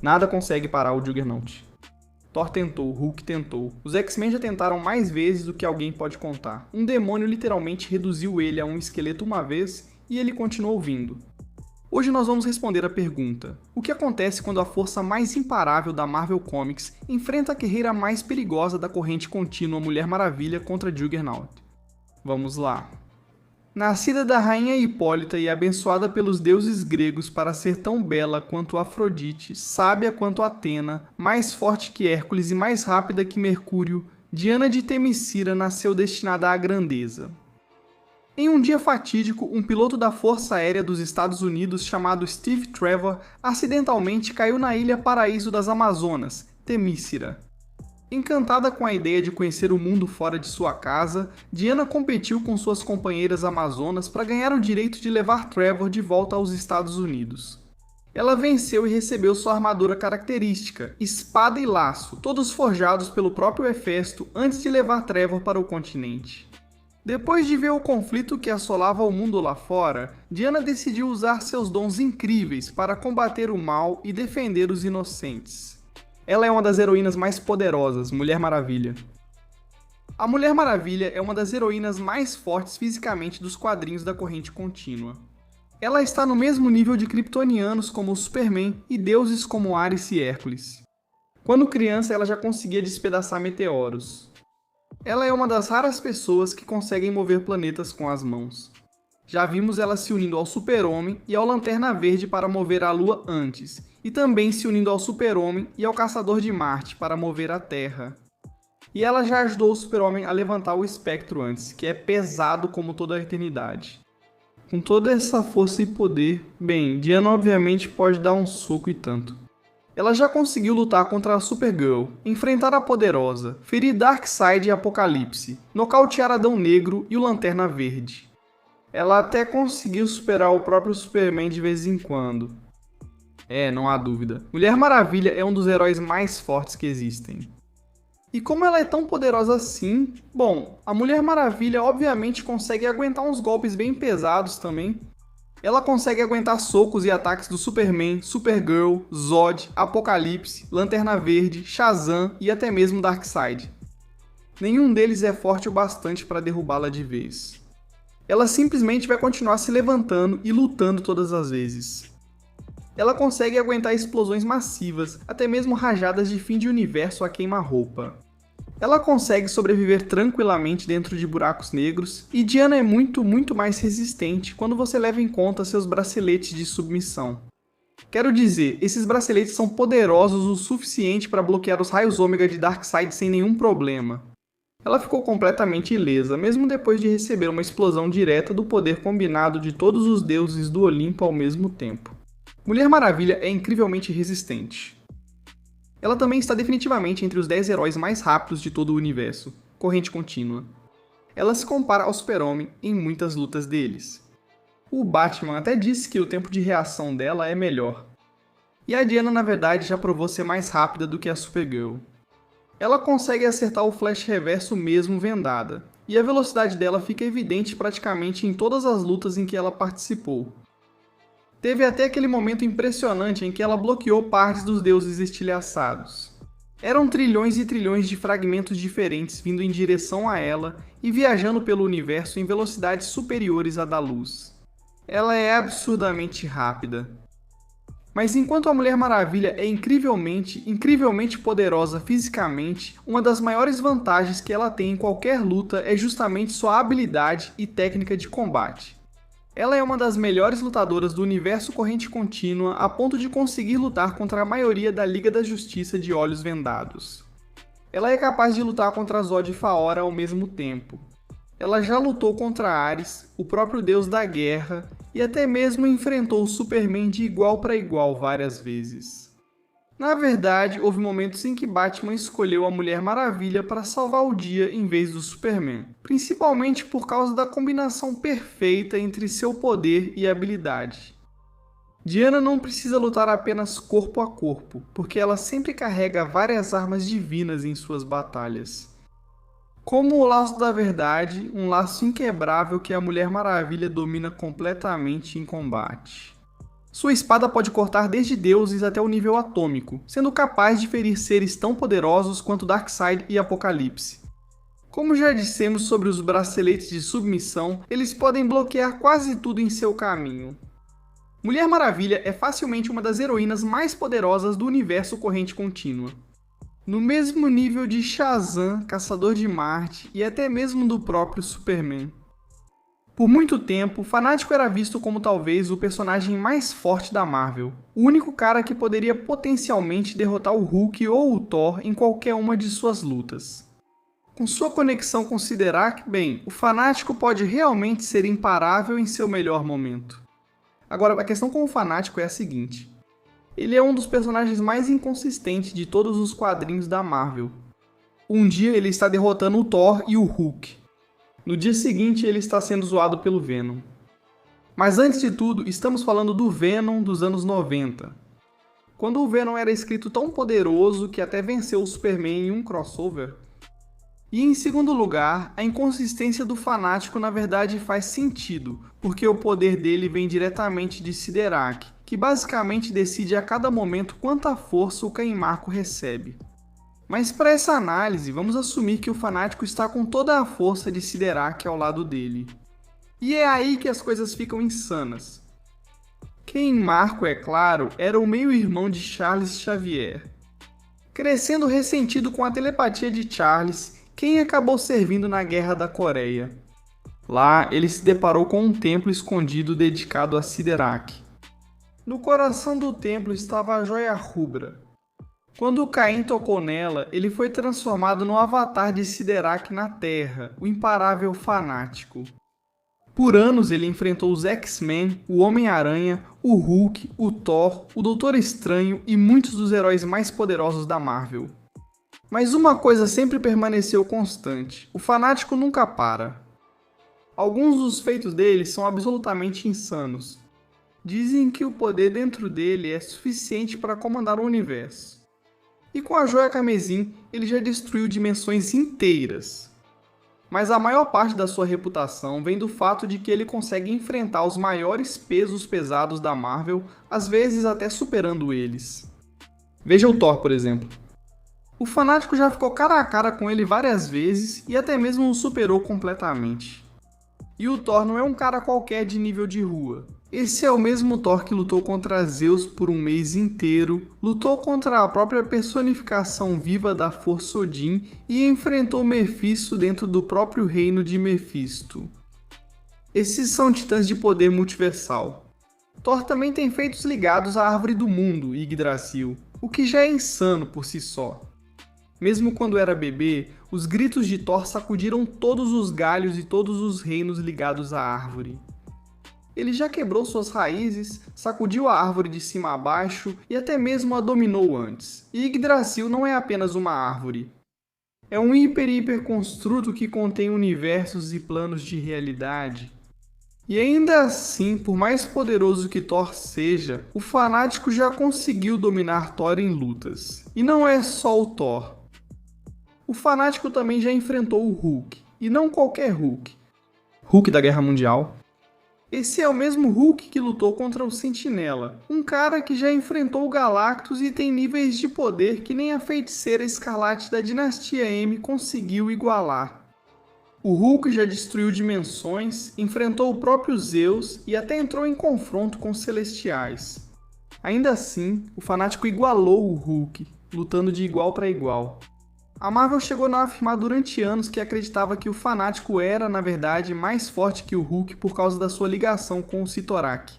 Nada consegue parar o Juggernaut. Thor tentou, Hulk tentou. Os X-Men já tentaram mais vezes do que alguém pode contar. Um demônio literalmente reduziu ele a um esqueleto uma vez e ele continuou vindo. Hoje nós vamos responder a pergunta: o que acontece quando a força mais imparável da Marvel Comics enfrenta a guerreira mais perigosa da corrente contínua Mulher Maravilha contra Juggernaut? Vamos lá. Nascida da rainha Hipólita e abençoada pelos deuses gregos para ser tão bela quanto Afrodite, sábia quanto Atena, mais forte que Hércules e mais rápida que Mercúrio, Diana de Temícera nasceu destinada à grandeza. Em um dia fatídico, um piloto da Força Aérea dos Estados Unidos chamado Steve Trevor acidentalmente caiu na ilha Paraíso das Amazonas, Temícera. Encantada com a ideia de conhecer o mundo fora de sua casa, Diana competiu com suas companheiras amazonas para ganhar o direito de levar Trevor de volta aos Estados Unidos. Ela venceu e recebeu sua armadura característica, espada e laço, todos forjados pelo próprio Hefesto antes de levar Trevor para o continente. Depois de ver o conflito que assolava o mundo lá fora, Diana decidiu usar seus dons incríveis para combater o mal e defender os inocentes. Ela é uma das heroínas mais poderosas, Mulher Maravilha. A Mulher Maravilha é uma das heroínas mais fortes fisicamente dos quadrinhos da corrente contínua. Ela está no mesmo nível de kryptonianos como o Superman e deuses como Ares e Hércules. Quando criança, ela já conseguia despedaçar meteoros. Ela é uma das raras pessoas que conseguem mover planetas com as mãos. Já vimos ela se unindo ao Super-Homem e ao Lanterna Verde para mover a Lua antes, e também se unindo ao Super-Homem e ao Caçador de Marte para mover a Terra. E ela já ajudou o Super-Homem a levantar o Espectro antes, que é pesado como toda a eternidade. Com toda essa força e poder, bem, Diana obviamente pode dar um soco e tanto. Ela já conseguiu lutar contra a Supergirl, enfrentar a Poderosa, ferir Darkseid e Apocalipse, nocautear Adão Negro e o Lanterna Verde. Ela até conseguiu superar o próprio Superman de vez em quando. Não há dúvida. Mulher Maravilha é um dos heróis mais fortes que existem. E como ela é tão poderosa assim, bom, a Mulher Maravilha obviamente consegue aguentar uns golpes bem pesados também. Ela consegue aguentar socos e ataques do Superman, Supergirl, Zod, Apocalipse, Lanterna Verde, Shazam e até mesmo Darkseid. Nenhum deles é forte o bastante para derrubá-la de vez. Ela simplesmente vai continuar se levantando e lutando todas as vezes. Ela consegue aguentar explosões massivas, até mesmo rajadas de fim de universo a queima-roupa. Ela consegue sobreviver tranquilamente dentro de buracos negros, e Diana é muito mais resistente quando você leva em conta seus braceletes de submissão. Quero dizer, esses braceletes são poderosos o suficiente para bloquear os raios ômega de Darkseid sem nenhum problema. Ela ficou completamente ilesa, mesmo depois de receber uma explosão direta do poder combinado de todos os deuses do Olimpo ao mesmo tempo. Mulher Maravilha é incrivelmente resistente. Ela também está definitivamente entre os 10 heróis mais rápidos de todo o universo, corrente contínua. Ela se compara ao Super-Homem em muitas lutas deles. O Batman até disse que o tempo de reação dela é melhor. E a Diana na verdade já provou ser mais rápida do que a Supergirl. Ela consegue acertar o flash reverso mesmo vendada, e a velocidade dela fica evidente praticamente em todas as lutas em que ela participou. Teve até aquele momento impressionante em que ela bloqueou partes dos deuses estilhaçados. Eram trilhões e trilhões de fragmentos diferentes vindo em direção a ela e viajando pelo universo em velocidades superiores à da luz. Ela é absurdamente rápida. Mas enquanto a Mulher Maravilha é incrivelmente poderosa fisicamente, uma das maiores vantagens que ela tem em qualquer luta é justamente sua habilidade e técnica de combate. Ela é uma das melhores lutadoras do universo corrente contínua a ponto de conseguir lutar contra a maioria da Liga da Justiça de olhos vendados. Ela é capaz de lutar contra Zod e Faora ao mesmo tempo. Ela já lutou contra Ares, o próprio deus da guerra, e até mesmo enfrentou o Superman de igual para igual várias vezes. Na verdade, houve momentos em que Batman escolheu a Mulher Maravilha para salvar o dia em vez do Superman, principalmente por causa da combinação perfeita entre seu poder e habilidade. Diana não precisa lutar apenas corpo a corpo, porque ela sempre carrega várias armas divinas em suas batalhas. Como o laço da verdade, um laço inquebrável que a Mulher Maravilha domina completamente em combate. Sua espada pode cortar desde deuses até o nível atômico, sendo capaz de ferir seres tão poderosos quanto Darkseid e Apocalipse. Como já dissemos sobre os braceletes de submissão, eles podem bloquear quase tudo em seu caminho. Mulher Maravilha é facilmente uma das heroínas mais poderosas do universo Corrente Contínua. No mesmo nível de Shazam, Caçador de Marte e até mesmo do próprio Superman. Por muito tempo, o Fanático era visto como talvez o personagem mais forte da Marvel, o único cara que poderia potencialmente derrotar o Hulk ou o Thor em qualquer uma de suas lutas. Com sua conexão com Siderak, bem, o Fanático pode realmente ser imparável em seu melhor momento. Agora, a questão com o Fanático é a seguinte: ele é um dos personagens mais inconsistentes de todos os quadrinhos da Marvel. Um dia ele está derrotando o Thor e o Hulk. No dia seguinte, ele está sendo zoado pelo Venom. Mas antes de tudo, estamos falando do Venom dos anos 90. Quando o Venom era escrito tão poderoso que até venceu o Superman em um crossover. E em segundo lugar, a inconsistência do Fanático na verdade faz sentido, porque o poder dele vem diretamente de Siderak, que basicamente decide a cada momento quanta força o Caim Marko recebe. Mas para essa análise, vamos assumir que o Fanático está com toda a força de Siderak ao lado dele. E é aí que as coisas ficam insanas. Caim Marko, é claro, era o meio-irmão de Charles Xavier. Crescendo ressentido com a telepatia de Charles, Caim acabou servindo na Guerra da Coreia. Lá, ele se deparou com um templo escondido dedicado a Siderak. No coração do templo estava a Joia Rubra. Quando Caim tocou nela, ele foi transformado no avatar de Siderak na Terra, o imparável Fanático. Por anos ele enfrentou os X-Men, o Homem-Aranha, o Hulk, o Thor, o Doutor Estranho e muitos dos heróis mais poderosos da Marvel. Mas uma coisa sempre permaneceu constante: o Fanático nunca para. Alguns dos feitos dele são absolutamente insanos. Dizem que o poder dentro dele é suficiente para comandar o universo. E com a Joia Carmesim, ele já destruiu dimensões inteiras. Mas a maior parte da sua reputação vem do fato de que ele consegue enfrentar os maiores pesos pesados da Marvel, às vezes até superando eles. Veja o Thor, por exemplo. O Fanático já ficou cara a cara com ele várias vezes e até mesmo o superou completamente. E o Thor não é um cara qualquer de nível de rua. Esse é o mesmo Thor que lutou contra Zeus por um mês inteiro, lutou contra a própria personificação viva da Força Odin e enfrentou Mephisto dentro do próprio reino de Mephisto. Esses são titãs de poder multiversal. Thor também tem feitos ligados à Árvore do Mundo, Yggdrasil, o que já é insano por si só. Mesmo quando era bebê, os gritos de Thor sacudiram todos os galhos e todos os reinos ligados à árvore. Ele já quebrou suas raízes, sacudiu a árvore de cima a baixo e até mesmo a dominou antes. E Yggdrasil não é apenas uma árvore. É um hiper-construto que contém universos e planos de realidade. E ainda assim, por mais poderoso que Thor seja, o Fanático já conseguiu dominar Thor em lutas. E não é só o Thor. O Fanático também já enfrentou o Hulk, e não qualquer Hulk. Hulk da Guerra Mundial. Esse é o mesmo Hulk que lutou contra o Sentinela, um cara que já enfrentou o Galactus e tem níveis de poder que nem a Feiticeira Escarlate da Dinastia M conseguiu igualar. O Hulk já destruiu dimensões, enfrentou o próprio Zeus e até entrou em confronto com os Celestiais. Ainda assim, o Fanático igualou o Hulk, lutando de igual para igual. A Marvel chegou a afirmar durante anos que acreditava que o Fanático era, na verdade, mais forte que o Hulk por causa da sua ligação com o Cyttorak.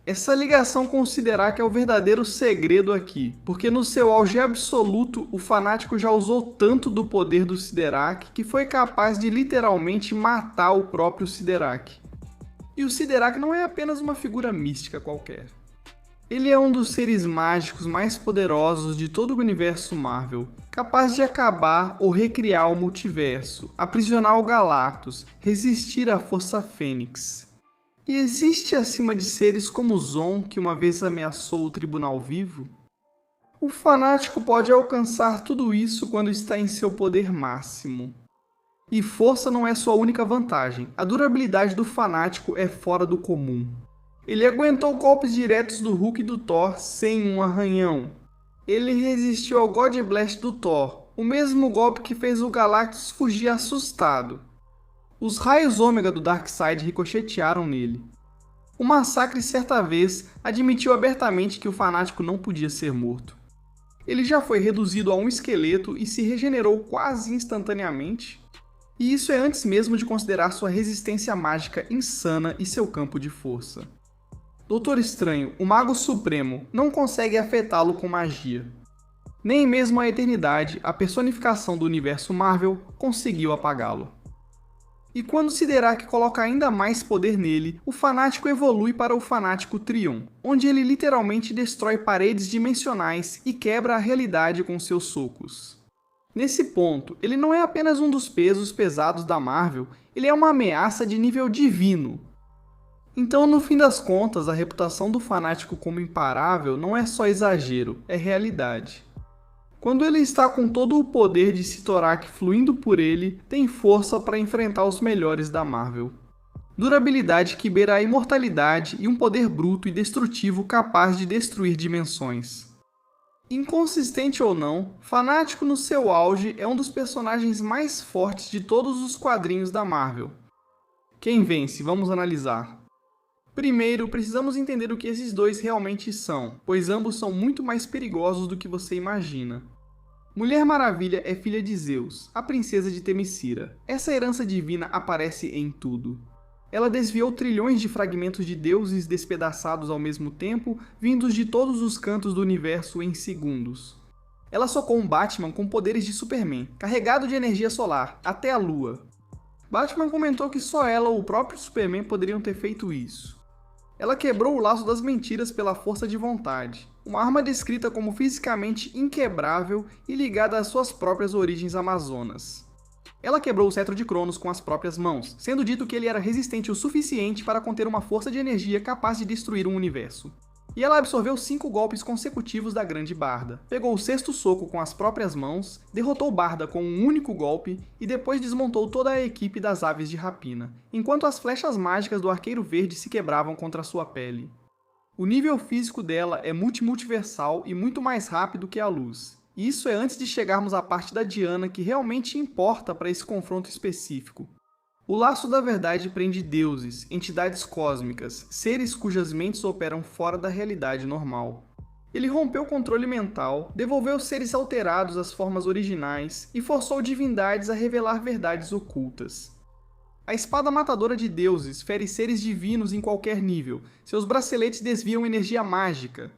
Essa ligação com o Siderak é o verdadeiro segredo aqui, porque no seu auge absoluto, o Fanático já usou tanto do poder do Siderak que foi capaz de literalmente matar o próprio Siderak. E o Siderak não é apenas uma figura mística qualquer. Ele é um dos seres mágicos mais poderosos de todo o universo Marvel, capaz de acabar ou recriar o multiverso, aprisionar o Galactus, resistir à Força Fênix. E existe acima de seres como Zon, que uma vez ameaçou o Tribunal Vivo? O Fanático pode alcançar tudo isso quando está em seu poder máximo. E força não é sua única vantagem, a durabilidade do Fanático é fora do comum. Ele aguentou golpes diretos do Hulk e do Thor sem um arranhão. Ele resistiu ao God Blast do Thor, o mesmo golpe que fez o Galactus fugir assustado. Os raios ômega do Darkseid ricochetearam nele. O Massacre certa vez admitiu abertamente que o fanático não podia ser morto. Ele já foi reduzido a um esqueleto e se regenerou quase instantaneamente. E isso é antes mesmo de considerar sua resistência mágica insana e seu campo de força. Doutor Estranho, o Mago Supremo, não consegue afetá-lo com magia. Nem mesmo a Eternidade, a personificação do universo Marvel, conseguiu apagá-lo. E quando Siderak coloca ainda mais poder nele, o Fanático evolui para o Fanático Trion, onde ele literalmente destrói paredes dimensionais e quebra a realidade com seus socos. Nesse ponto, ele não é apenas um dos pesos pesados da Marvel, ele é uma ameaça de nível divino. Então, no fim das contas, a reputação do Fanático como imparável não é só exagero, é realidade. Quando ele está com todo o poder de Cyttorak fluindo por ele, tem força para enfrentar os melhores da Marvel. Durabilidade que beira a imortalidade e um poder bruto e destrutivo capaz de destruir dimensões. Inconsistente ou não, Fanático no seu auge é um dos personagens mais fortes de todos os quadrinhos da Marvel. Quem vence? Vamos analisar. Primeiro, precisamos entender o que esses dois realmente são, pois ambos são muito mais perigosos do que você imagina. Mulher Maravilha é filha de Zeus, a princesa de Themyscira. Essa herança divina aparece em tudo. Ela desviou trilhões de fragmentos de deuses despedaçados ao mesmo tempo, vindos de todos os cantos do universo em segundos. Ela socou um Batman com poderes de Superman, carregado de energia solar, até a Lua. Batman comentou que só ela ou o próprio Superman poderiam ter feito isso. Ela quebrou o laço das mentiras pela força de vontade, uma arma descrita como fisicamente inquebrável e ligada às suas próprias origens amazonas. Ela quebrou o cetro de Cronos com as próprias mãos, sendo dito que ele era resistente o suficiente para conter uma força de energia capaz de destruir um universo. E ela absorveu 5 golpes consecutivos da Grande Barda, pegou o 6º soco com as próprias mãos, derrotou Barda com um único golpe e depois desmontou toda a equipe das Aves de Rapina, enquanto as flechas mágicas do Arqueiro Verde se quebravam contra sua pele. O nível físico dela é multiversal e muito mais rápido que a luz. E isso é antes de chegarmos à parte da Diana que realmente importa para esse confronto específico. O laço da verdade prende deuses, entidades cósmicas, seres cujas mentes operam fora da realidade normal. Ele rompeu o controle mental, devolveu seres alterados às formas originais e forçou divindades a revelar verdades ocultas. A espada matadora de deuses fere seres divinos em qualquer nível, seus braceletes desviam energia mágica.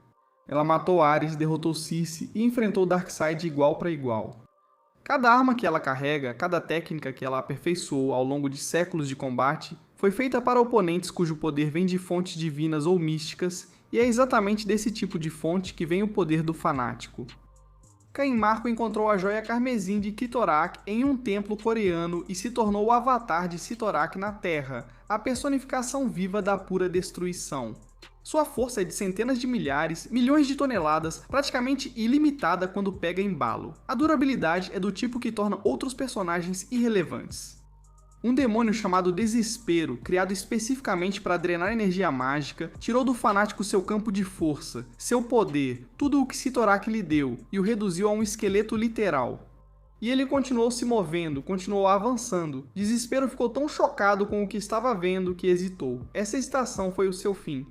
Ela matou Ares, derrotou Circe e enfrentou Darkseid de igual para igual. Cada arma que ela carrega, cada técnica que ela aperfeiçoou ao longo de séculos de combate, foi feita para oponentes cujo poder vem de fontes divinas ou místicas, e é exatamente desse tipo de fonte que vem o poder do Fanático. Caim Marco encontrou a joia carmesim de Cyttorak em um templo coreano e se tornou o avatar de Cyttorak na Terra, a personificação viva da pura destruição. Sua força é de centenas de milhares, milhões de toneladas, praticamente ilimitada quando pega embalo. A durabilidade é do tipo que torna outros personagens irrelevantes. Um demônio chamado Desespero, criado especificamente para drenar energia mágica, tirou do Fanático seu campo de força, seu poder, tudo o que Cyttorak lhe deu, e o reduziu a um esqueleto literal. E ele continuou se movendo, continuou avançando. Desespero ficou tão chocado com o que estava vendo que hesitou. Essa hesitação foi o seu fim.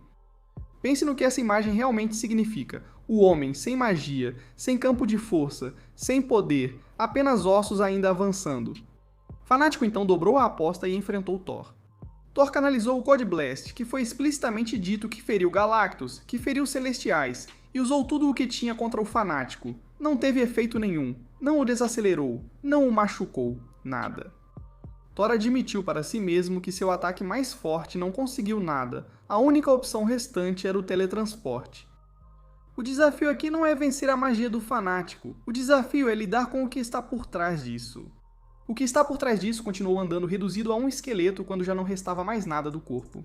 Pense no que essa imagem realmente significa. O homem sem magia, sem campo de força, sem poder, apenas ossos ainda avançando. Fanático então dobrou a aposta e enfrentou Thor. Thor canalizou o God Blast, que foi explicitamente dito que feriu Galactus, que feriu os Celestiais, e usou tudo o que tinha contra o Fanático. Não teve efeito nenhum, não o desacelerou, não o machucou, nada. Thor admitiu para si mesmo que seu ataque mais forte não conseguiu nada, a única opção restante era o teletransporte. O desafio aqui não é vencer a magia do Fanático, o desafio é lidar com o que está por trás disso. O que está por trás disso continuou andando reduzido a um esqueleto quando já não restava mais nada do corpo.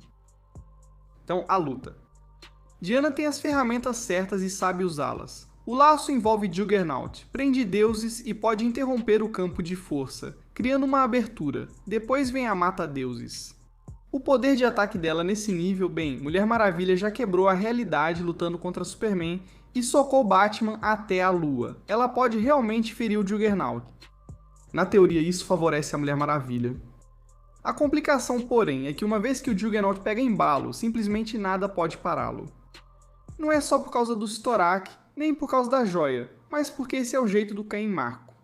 Então, a luta. Diana tem as ferramentas certas e sabe usá-las. O laço envolve Juggernaut, prende deuses e pode interromper o campo de força, criando uma abertura. Depois vem a mata-deuses. O poder de ataque dela nesse nível, bem, Mulher Maravilha já quebrou a realidade lutando contra Superman e socou Batman até a Lua. Ela pode realmente ferir o Juggernaut. Na teoria, isso favorece a Mulher Maravilha. A complicação, porém, é que uma vez que o Juggernaut pega embalo, simplesmente nada pode pará-lo. Não é só por causa do Cyttorak, nem por causa da joia, mas porque esse é o jeito do Caim Marko.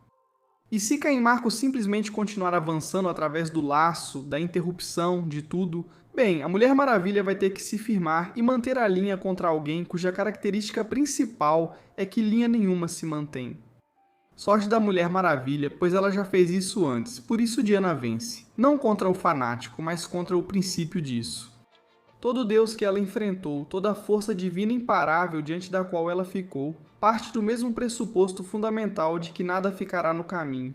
E se Caim Marko simplesmente continuar avançando através do laço, da interrupção, de tudo, bem, a Mulher Maravilha vai ter que se firmar e manter a linha contra alguém cuja característica principal é que linha nenhuma se mantém. Sorte da Mulher Maravilha, pois ela já fez isso antes, por isso Diana vence. Não contra o fanático, mas contra o princípio disso. Todo Deus que ela enfrentou, toda a força divina imparável diante da qual ela ficou, parte do mesmo pressuposto fundamental de que nada ficará no caminho.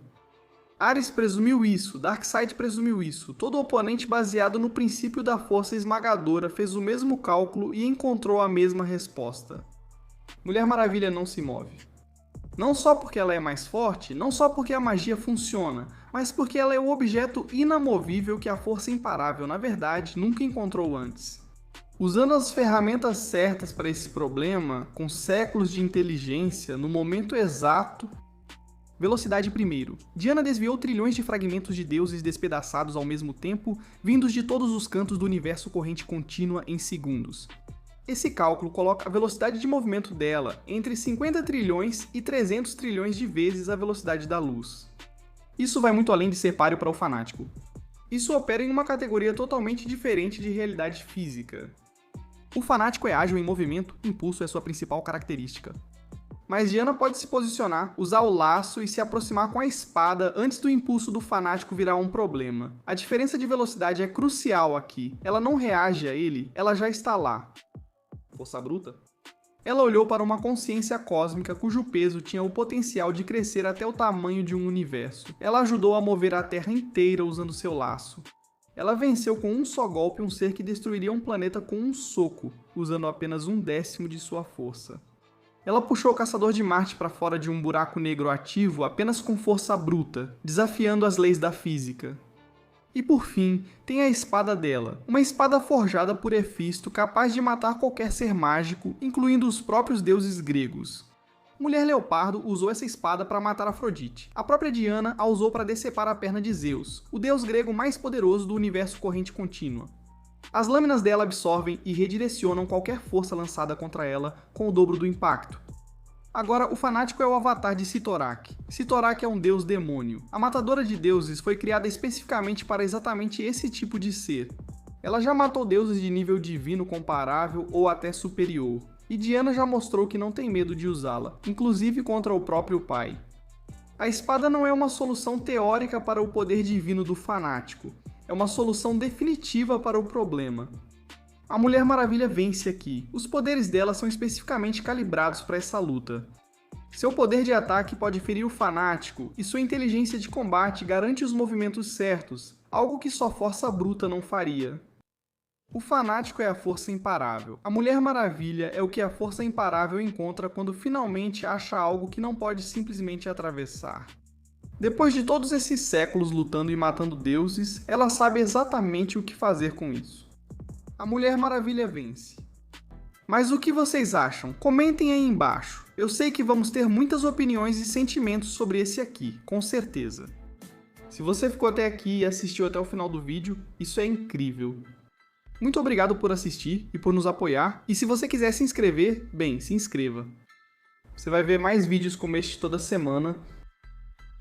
Ares presumiu isso, Darkseid presumiu isso, todo oponente baseado no princípio da força esmagadora fez o mesmo cálculo e encontrou a mesma resposta. Mulher Maravilha não se move. Não só porque ela é mais forte, não só porque a magia funciona, mas porque ela é o objeto inamovível que a força imparável, na verdade, nunca encontrou antes. Usando as ferramentas certas para esse problema, com séculos de inteligência, no momento exato... Velocidade primeiro. Diana desviou trilhões de fragmentos de deuses despedaçados ao mesmo tempo, vindos de todos os cantos do universo corrente contínua em segundos. Esse cálculo coloca a velocidade de movimento dela entre 50 trilhões e 300 trilhões de vezes a velocidade da luz. Isso vai muito além de ser páreo para o fanático. Isso opera em uma categoria totalmente diferente de realidade física. O fanático é ágil em movimento, impulso é sua principal característica. Mas Diana pode se posicionar, usar o laço e se aproximar com a espada antes do impulso do fanático virar um problema. A diferença de velocidade é crucial aqui. Ela não reage a ele, ela já está lá. Força bruta? Ela olhou para uma consciência cósmica cujo peso tinha o potencial de crescer até o tamanho de um universo. Ela ajudou a mover a Terra inteira usando seu laço. Ela venceu com um só golpe um ser que destruiria um planeta com um soco, usando apenas 1/10 de sua força. Ela puxou o Caçador de Marte para fora de um buraco negro ativo apenas com força bruta, desafiando as leis da física. E por fim, tem a espada dela, uma espada forjada por Hefisto capaz de matar qualquer ser mágico, incluindo os próprios deuses gregos. Mulher Leopardo usou essa espada para matar Afrodite. A própria Diana a usou para decepar a perna de Zeus, o deus grego mais poderoso do universo corrente contínua. As lâminas dela absorvem e redirecionam qualquer força lançada contra ela com o dobro do impacto. Agora, o fanático é o avatar de Cyttorak. Cyttorak é um deus demônio. A matadora de deuses foi criada especificamente para exatamente esse tipo de ser. Ela já matou deuses de nível divino comparável ou até superior. E Diana já mostrou que não tem medo de usá-la, inclusive contra o próprio pai. A espada não é uma solução teórica para o poder divino do fanático. É uma solução definitiva para o problema. A Mulher Maravilha vence aqui. Os poderes dela são especificamente calibrados para essa luta. Seu poder de ataque pode ferir o fanático, e sua inteligência de combate garante os movimentos certos, algo que só força bruta não faria. O fanático é a força imparável. A Mulher Maravilha é o que a força imparável encontra quando finalmente acha algo que não pode simplesmente atravessar. Depois de todos esses séculos lutando e matando deuses, ela sabe exatamente o que fazer com isso. A Mulher Maravilha vence. Mas o que vocês acham? Comentem aí embaixo. Eu sei que vamos ter muitas opiniões e sentimentos sobre esse aqui, com certeza. Se você ficou até aqui e assistiu até o final do vídeo, isso é incrível. Muito obrigado por assistir e por nos apoiar, e se você quiser se inscrever, bem, se inscreva. Você vai ver mais vídeos como este toda semana.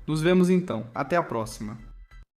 Nos vemos então, até a próxima.